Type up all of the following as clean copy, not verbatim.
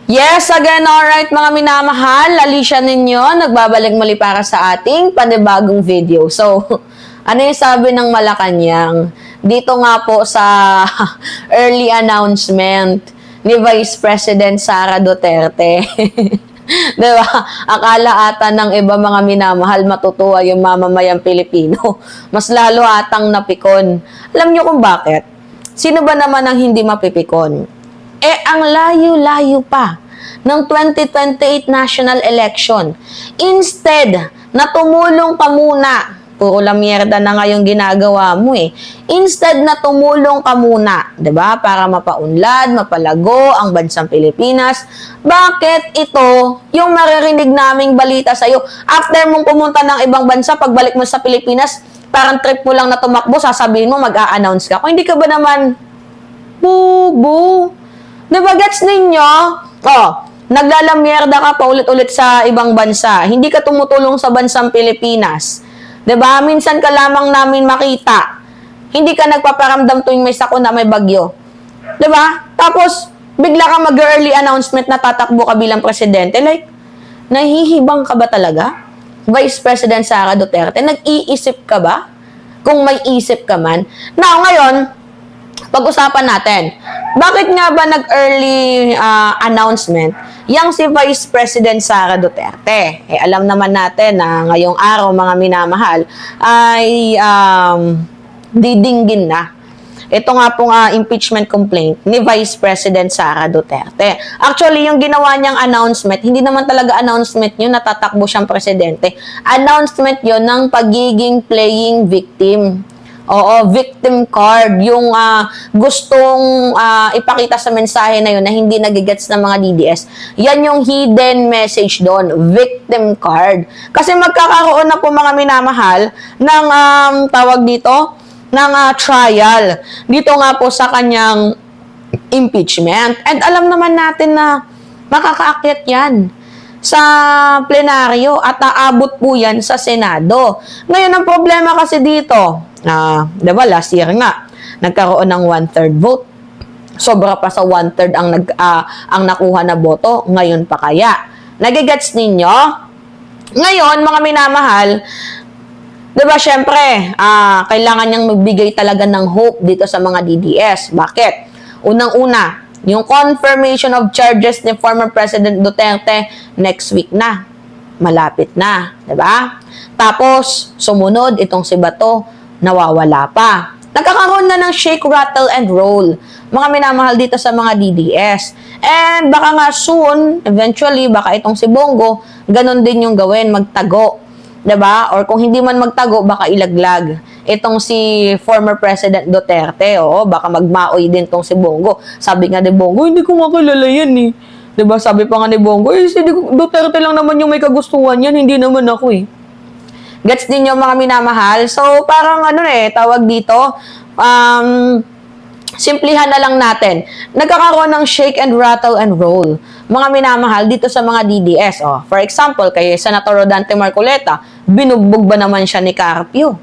Yes, again, alright mga minamahal, Alicia ninyo, nagbabalik muli para sa ating panibagong video. So, ano yung sabi ng Malacanang? Dito nga po sa early announcement ni Vice President Sara Duterte. Diba? Akala ata ng iba mga minamahal matutuwa yung mamamayang Pilipino. Mas lalo atang napikon. Alam nyo kung bakit? Sino ba naman ang hindi mapipikon? Ang layo-layo pa ng 2028 national election. Instead na tumulong ka muna, puro la mierda na ngayong ginagawa mo Instead na tumulong ka muna, 'di ba? Para mapaunlad, mapalago ang bansang Pilipinas. Bakit ito yung maririnig naming balita sa iyo? After mong pumunta ng ibang bansa, pagbalik mo sa Pilipinas, parang trip mo lang na tumakbo, sasabihin mo mag-a-announce ka. Kung hindi ka ba naman bubu? Diba, gets ninyo? Naglalamyerda ka pa ulit-ulit sa ibang bansa. Hindi ka tumutulong sa bansang Pilipinas. Diba? Minsan ka lamang namin makita. Hindi ka nagpaparamdam tuwing may sakuna, may bagyo. Diba? Tapos, bigla ka mag-early announcement na tatakbo ka bilang presidente. Like, nahihibang ka ba talaga? Vice President Sara Duterte, nag-iisip ka ba? Kung may isip ka man. Now, ngayon, pag-usapan natin, bakit nga ba nag-early announcement yang si Vice President Sara Duterte? Alam naman natin na ngayong araw, mga minamahal, ay didinggin na. Ito nga pong impeachment complaint ni Vice President Sara Duterte. Actually, yung ginawa niyang announcement, hindi naman talaga announcement yun na tatakbo siyang presidente. Announcement yun ng pagiging playing victim. Oo, victim card. Yung gustong ipakita sa mensahe na yun na hindi nagigets ng mga DDS. Yan yung hidden message doon. Victim card. Kasi magkakaroon na po mga minamahal ng tawag dito, ng trial. Dito nga po sa kanyang impeachment. And alam naman natin na makakaakyat yan sa plenaryo at aabot po yan sa Senado. Ngayon, ang problema kasi dito, diba, last year nga, nagkaroon ng 1/3 vote. Sobra pa sa 1/3 ang nakuha na boto. Ngayon pa kaya? Nagigets ninyo? Ngayon, mga minamahal, diba, syempre, kailangan niyang magbigay talaga ng hope dito sa mga DDS. Bakit? Unang-una, yung confirmation of charges ni former President Duterte next week na. Malapit na, 'di ba? Tapos sumunod itong si Bato, nawawala pa. Nagkakaroon na ng shake, rattle, and roll. Mga minamahal dito sa mga DDS. And baka nga soon, eventually, baka itong si Bongo, ganun din yung gawin, magtago. 'Di ba? Or kung hindi man magtago, baka ilaglag. Itong si former President Duterte, baka magmaoy din tong si Bongo. Sabi nga ni Bongo, hindi ko makilala yan eh. 'Di ba? Sabi pa nga ni Bongo, si Duterte lang naman yung may kagustuhan yan, hindi naman ako eh. Gets din yung mga minamahal. So, parang tawag dito, simplihan na lang natin. Nagkakaroon ng shake and rattle and roll. Mga minamahal dito sa mga DDS. For example, kay Senator Rodante Marcoleta, binugbog ba naman siya ni Carpio?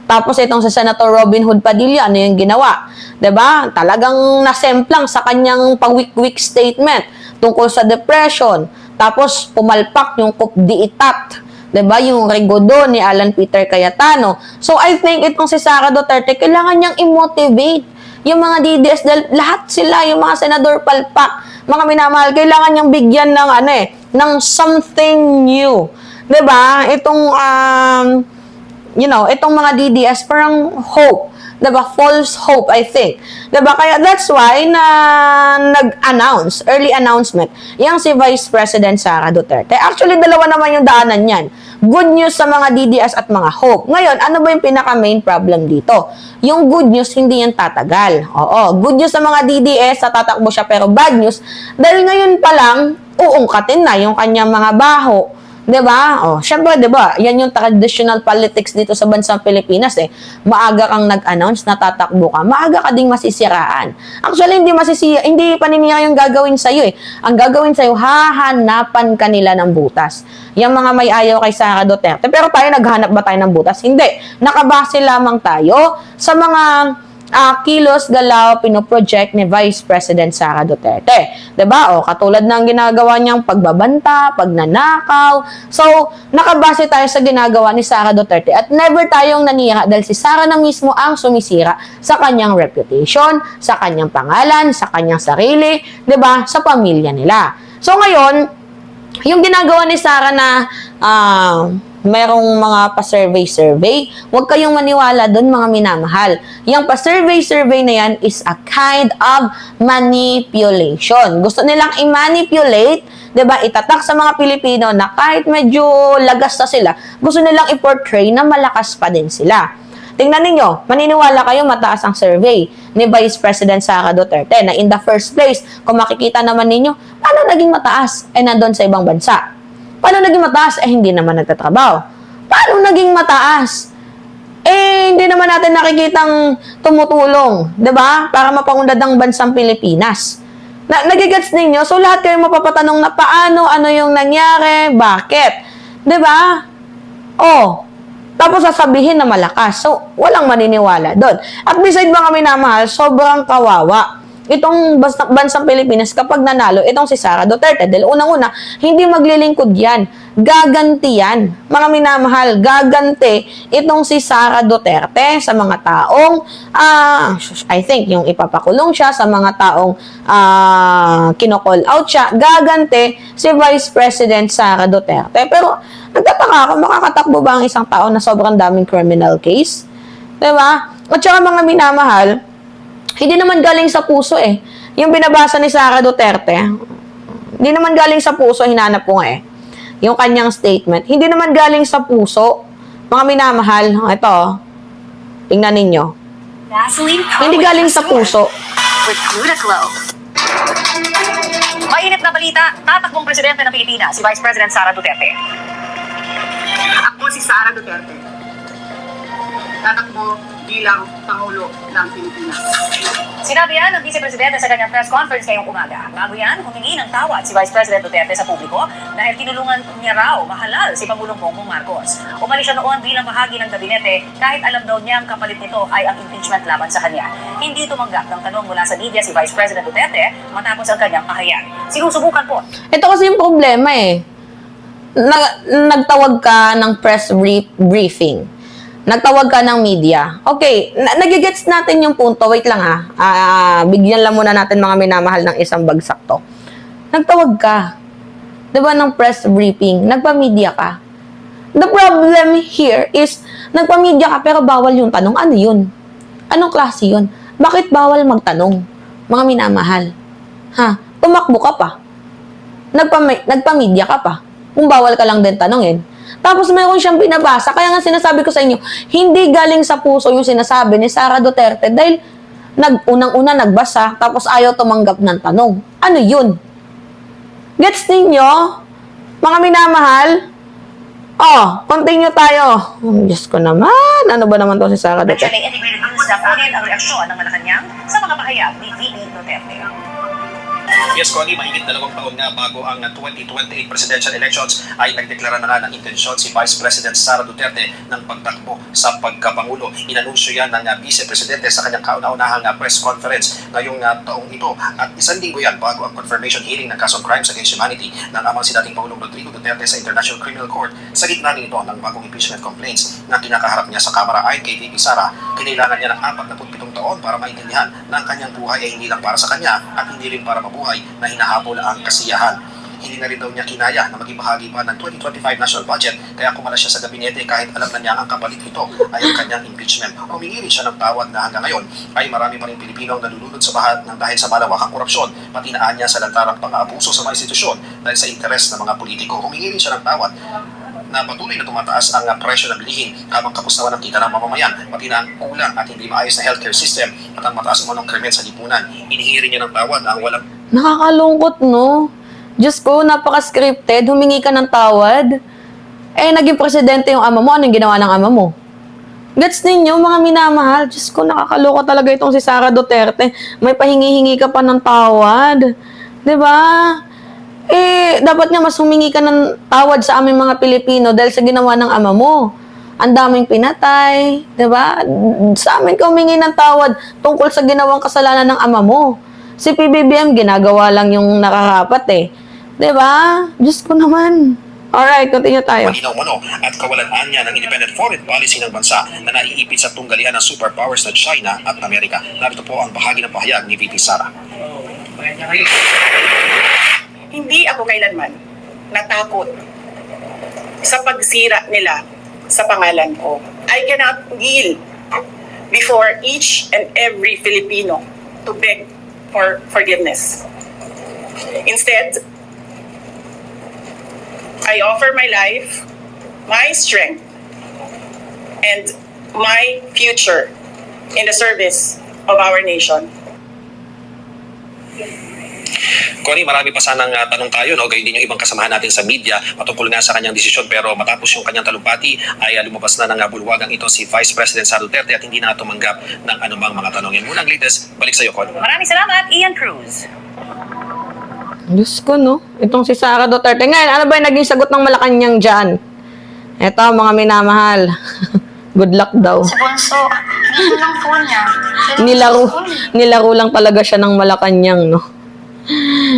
Tapos itong sa Senator Robin Hood Padilla, ano yung ginawa? 'Di ba? Talagang nasemplang sa kanyang pang-week-week statement tungkol sa depression. Tapos pumalpak yung Kupdi-Itat. 'Di ba? Yung Rigodo ni Alan Peter Cayetano. So I think itong si Sara Duterte, kailangan niyang i-motivate yung mga DDS dahil lahat sila, yung mga senador palpak, mga minamahal, kailangan niyang bigyan ng ng something new. 'Di ba? Itong itong mga DDS, parang hope. Diba? False hope, I think. Diba? Kaya that's why na nag-announce, early announcement, yung si Vice President Sara Duterte. Actually, dalawa naman yung daanan yan. Good news sa mga DDS at mga hope. Ngayon, ano ba yung pinaka-main problem dito? Yung good news, hindi yan tatagal. Oo, good news sa mga DDS, tatakbo siya, pero bad news, dahil ngayon pa lang, uungkatin na yung kanyang mga baho. 'Di ba? Syempre, 'di ba? Yan yung traditional politics dito sa bansang Pilipinas Maaga kang nag-announce na tatakbo ka, maaga ka ding masisiraan. Actually, hindi paninira yung gagawin sa iyo Ang gagawin sa iyo, hahanapan kanila ng butas. Yung mga may ayaw kay Sara Duterte. Pero tayo naghanap ba tayo ng butas? Hindi. Nakabase lamang tayo sa mga kilos, galaw, pinoproject ni Vice President Sara Duterte. 'Di ba? O katulad ng ginagawa niyang pagbabanta, pagnanakaw. So, nakabase tayo sa ginagawa ni Sara Duterte at never tayong nanira dahil si Sara na mismo ang sumisira sa kanyang reputation, sa kanyang pangalan, sa kanyang sarili, 'di ba? Sa pamilya nila. So ngayon, yung ginagawa ni Sara na merong mga pa-survey-survey, huwag kayong maniwala doon mga minamahal. Yung pa-survey-survey na yan is a kind of manipulation. Gusto nilang i-manipulate, 'di ba? Itatak sa mga Pilipino na kahit medyo lagas na sila, gusto nilang i-portray na malakas pa din sila. Tingnan ninyo, maniniwala kayo mataas ang survey ni Vice President Sara Duterte na in the first place, kung makikita naman ninyo, paano naging mataas? Nandun sa ibang bansa. Paano naging mataas? Hindi naman nagtatrabaho. Paano naging mataas? Hindi naman natin nakikitang tumutulong, 'di ba? Para mapaunlad ang bansang Pilipinas. Nagigets ninyo? So lahat kayo mapapatanong na paano, ano yung nangyari, bakit? 'Di ba? Tapos sasabihin na malakas. So, walang maniniwala doon. At beside mga minamahal, sobrang kawawa itong bansang Pilipinas kapag nanalo itong si Sara Duterte. Dahil unang-una, hindi maglilingkod yan. Gaganti yan. Mga minamahal, gaganti itong si Sara Duterte sa mga taong, I think, yung ipapakulong siya sa mga taong kinocall out siya. Gaganti si Vice President Sara Duterte. Pero, nagtataka ako, makakatakbo ba ang isang tao na sobrang daming criminal case? Diba? At saka mga minamahal, hindi naman galing sa puso Yung binabasa ni Sara Duterte, hindi naman galing sa puso, hinanap ko nga yung kanyang statement. Hindi naman galing sa puso. Mga minamahal, ito, tingnan ninyo. Hindi galing sa puso. With Glutaglow. Mainit na balita, tatakbong presidente ng Pilipinas, si Vice President Sara Duterte. Ako si Sara Duterte. Tatakbo bilang Pangulo ng Pilipinas. Sinabi yan ng Vice Presidente sa kanyang press conference ngayong umaga. Bago yan, humingi ng tawad si Vice President Duterte sa publiko dahil tinulungan niya raw mahalal si Pangulong Bongbong Marcos. Umali siya noon bilang bahagi ng gabinete kahit alam daw niya ang kapalit nito ay ang impeachment laban sa kanya. Hindi tumanggap ng tanong mula sa media si Vice President Duterte matapos ang kanyang pahayag. Sinusubukan po. Ito kasi yung problema nagtawag ka ng press briefing. Nagtawag ka ng media. Okay, nagigets natin yung punto. Wait lang bigyan lang muna natin mga minamahal ng isang bagsak to. Nagtawag ka. Diba ng press briefing? Nagpa-media ka. The problem here is, nagpa-media ka pero bawal yung tanong. Ano yun? Anong klase yun? Bakit bawal magtanong? Mga minamahal. Tumakbo ka pa. Nagpa-media ka pa. Kung bawal ka lang din tanongin. Tapos mayroon siyang binabasa. Kaya nga sinasabi ko sa inyo, hindi galing sa puso yung sinasabi ni Sara Duterte dahil unang-una nagbasa tapos ayaw tumanggap ng tanong. Ano yun? Gets ninyo? Mga minamahal? Continue tayo. Diyos ko naman. Ano ba naman to si Sara Duterte? May integrated news na kunin ang reaksyon ng Malacanang sa mga pahayag ni VP Duterte. Yes, Connie, mahigit 2 taon nga bago ang 2028 presidential elections ay nagdeklara na nga ng intensyon si Vice President Sara Duterte ng pagtakbo sa pagkapangulo. Inanunsyo yan ng Vice Presidente sa kanyang kauna-unahang press conference ngayong taong ito. At 1 linggo yan bago ang confirmation hearing ng kaso Crimes Against Humanity ng amang si dating Pangulong Rodrigo Duterte sa International Criminal Court sa gitna nito ng bagong impeachment complaints na kinakaharap niya sa Kamara. Ayon kay VP Sara, kinailangan niya ng 47 taon para maintindihan na ang kanyang buhay ay hindi lang para sa kanya at hindi rin para mabuhay na hinahabol ang kasiyahan. Hindi na rin daw niya kinaya na maging bahagi pa ng 2025 national budget kaya kumala siya sa gabinete kahit alam na niya ang kapalit nito ay ang kanyang impeachment. Humingi rin siya ng tawad na hanggang ngayon ay marami pa rin Pilipino ang nalulunod sa bahat ng dahil sa malawakang korupsyon, pati naan niya sa lantarang pang-aabuso sa mga institusyon dahil sa interes ng mga politiko. Humingi rin siya ng tawad na patuloy na tumataas ang presyo ng bilihin habang kapos naman ang kita ng mamamayan, pati na ang kulang at hindi maayos na healthcare system at ang mataas umunong krimen sa lipunan. Inihingi niya ng tawad ang walang... Nakakalungkot, no? Diyos ko, napaka-scripted. Humingi ka ng tawad. Naging presidente yung ama mo. Anong ginawa ng ama mo? Gets ninyo, mga minamahal. Diyos ko, nakakaloka talaga itong si Sara Duterte. May pahingi-hingi ka pa ng tawad. Diba? Dapat nga mas humingi ka ng tawad sa aming mga Pilipino dahil sa ginawa ng ama mo. Ang daming pinatay, 'di ba? Sa amin ka humingi ng tawad tungkol sa ginawang kasalanan ng ama mo. Si PBBM ginagawa lang yung nakakapat eh. 'Di ba? Diyos ko naman. Alright, continue tayo. Malinaw mo at kawalan niya ng independent foreign policy ng bansa na naiipit sa tunggalian ng superpowers na China at Amerika. Narito po ang bahagi ng pahayag ni VP Sara. Hindi ako kailanman natakot sa pagsira nila sa pangalan ko. I cannot kneel before each and every Filipino to beg for forgiveness. Instead, I offer my life, my strength, and my future in the service of our nation. Connie, marami pa sanang tanong tayo, no? Gayun din yung ibang kasamahan natin sa media patungkol nga sa kanyang desisyon, pero matapos yung kanyang talumpati ay lumabas na ng bulwagang ito si Vice President Sara Duterte at hindi na tumanggap ng anumang mga tanong. Yan muna ang latest. Balik sa iyo, Connie. Maraming salamat, Ian Cruz. Diyos ko, no? Itong si Sara Duterte. Ngayon, ano ba yung naging sagot ng Malacanang dyan? Eto, mga minamahal. Good luck daw. Si Bonso, dito lang phone niya. Nilaro lang talaga siya ng Malacanang, no?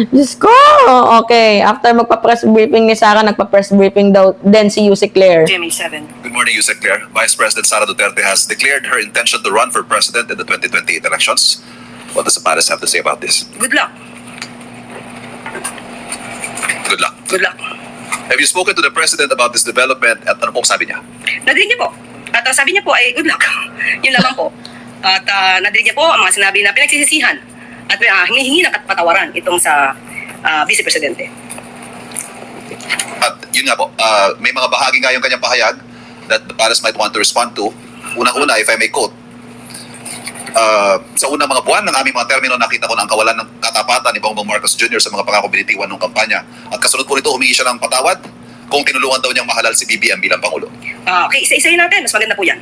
Diyos ko! Okay, after magpa-press briefing ni Sara, nagpa-press briefing daw then si Yusek Claire. Jimmy 7. Good morning, Yusek Claire. Vice President Sara Duterte has declared her intention to run for president in the 2028 elections. What does the palace have to say about this? Good luck. Good luck. Good luck. Have you spoken to the president about this development at ano pong sabi niya? Nadinig niya po. At sabi niya po ay good luck. Yun lamang po. At nadinig niya po ang mga sinabi na pinagsisisihan at hinihingi ng patawaran itong sa Vice Presidente. At yun nga po, may mga bahagi nga yung kanyang pahayag that the palace might want to respond to. Unang-una, if I may quote, sa unang mga buwan ng aming mga termino, nakita ko na ang kawalan ng katapatan ni Bongbong Marcos Jr. sa mga pangako binitiwan ng kampanya. At kasunod po nito, humingi siya ng patawad kung tinulungan daw niyang mahalal si BBM bilang Pangulo. Okay, isa-isahin natin. Mas maganda po yan.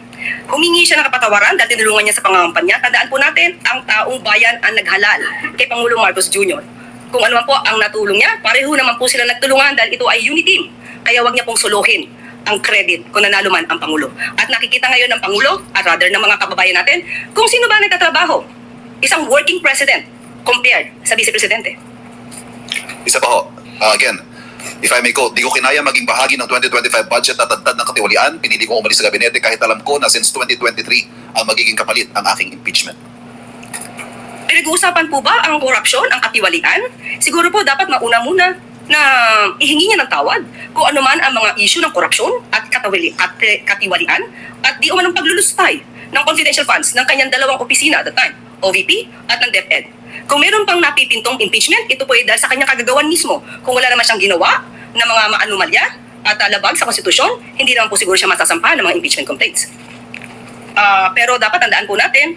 Humingi siya ng kapatawaran dahil tinulungan niya sa pangangampanya. Tandaan po natin, ang taong bayan ang naghalal kay Pangulong Marcos Jr. Kung ano man po ang natulong niya, pareho naman po sila nagtulungan dahil ito ay unity team. Kaya wag niya pong suluhin ang credit kung nanalo man ang Pangulo. At nakikita ngayon ng Pangulo, at rather ng mga kababayan natin, kung sino ba nagtatrabaho. Isang working president compared sa Vice Presidente. Isa pa ho, again, if I may quote, di ko kinaya maging bahagi ng 2025 budget na tagtad ng katiwalian, pinili kong umalis sa gabinete kahit alam ko na since 2023 ang magiging kapalit ang aking impeachment. Pinag-uusapan po ba ang korupsyon, ang katiwalian? Siguro po dapat mauna muna na ihingi niya ng tawad kung ano man ang mga issue ng korupsyon at katiwalian at di umanong paglulustay ng confidential funds ng kanyang dalawang opisina at the time, OVP at ng DepEd. Kung meron pang napipintong impeachment, ito po ay dahil sa kanyang kagagawan mismo. Kung wala naman siyang ginawa ng mga maanumalya at labag sa konstitusyon, hindi naman po siguro siya masasampahan ng mga impeachment complaints. Pero dapat tandaan po natin,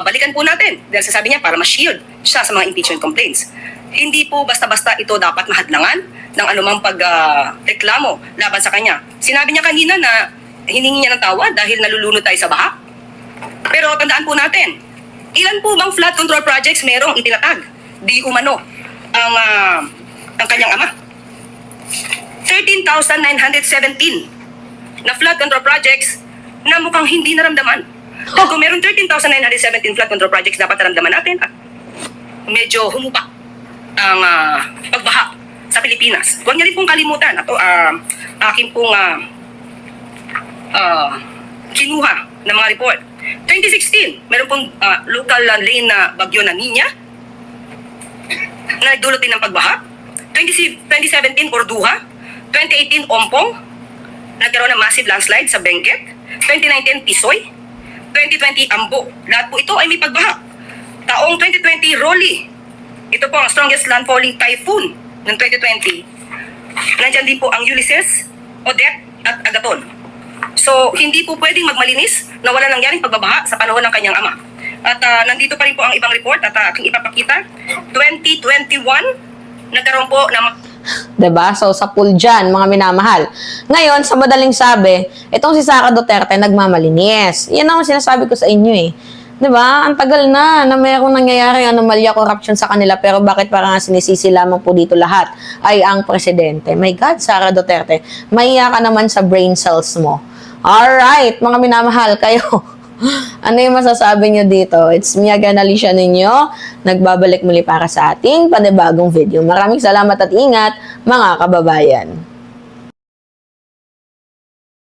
balikan po natin dahil sasabi niya para ma-shield siya sa mga impeachment complaints. Hindi po basta-basta ito dapat mahadlangan ng anumang pagreklamo laban sa kanya. Sinabi niya kanina na hiningi niya ng tawad dahil nalulunod tayo sa baha. Pero tandaan po natin, ilan po bang flood control projects merong itinatag? Di umano ang kanyang ama. 13,917 na flood control projects na mukhang hindi naramdaman. At kung meron 13,917 flood control projects, dapat naramdaman natin at medyo humupa ang pagbaha sa Pilipinas. Huwag niya rin pong kalimutan. Ito, aking pong kinuha ng mga report. 2016, meron pong local lane na bagyo na Nina na nagdulot din ng pagbaha. 2017, Orduha. 2018, Ompong. Nagkaroon ng massive landslide sa Benguet. 2019, Tisoy. 2020, Ambo. Lahat po ito ay may pagbaha. Taong 2020, Rolly. Ito po ang strongest landfalling typhoon ng 2020. Nandyan din po ang Ulysses, Odette at Agaton. So, hindi po pwedeng magmalinis na wala nangyaring pagbabaha sa panahon ng kanyang ama. At nandito pa rin po ang ibang report at aking ipapakita. 2021, nagkaroon po ng... Diba? So, sa pool dyan, mga minamahal. Ngayon, sa madaling sabi, itong si Sara Duterte nagmamalinis. Yan ang sinasabi ko sa inyo eh. Diba? Ang tagal na mayroong nangyayari anomalya, corruption sa kanila, pero bakit parang sinisisi lamang po dito lahat ay ang presidente? My God, Sara Duterte, mahiya ka naman sa brain cells mo. Alright, mga minamahal kayo. Ano yung masasabi nyo dito? It's me again, Alicia ninyo. Nagbabalik muli para sa ating panibagong video. Maraming salamat at ingat, mga kababayan.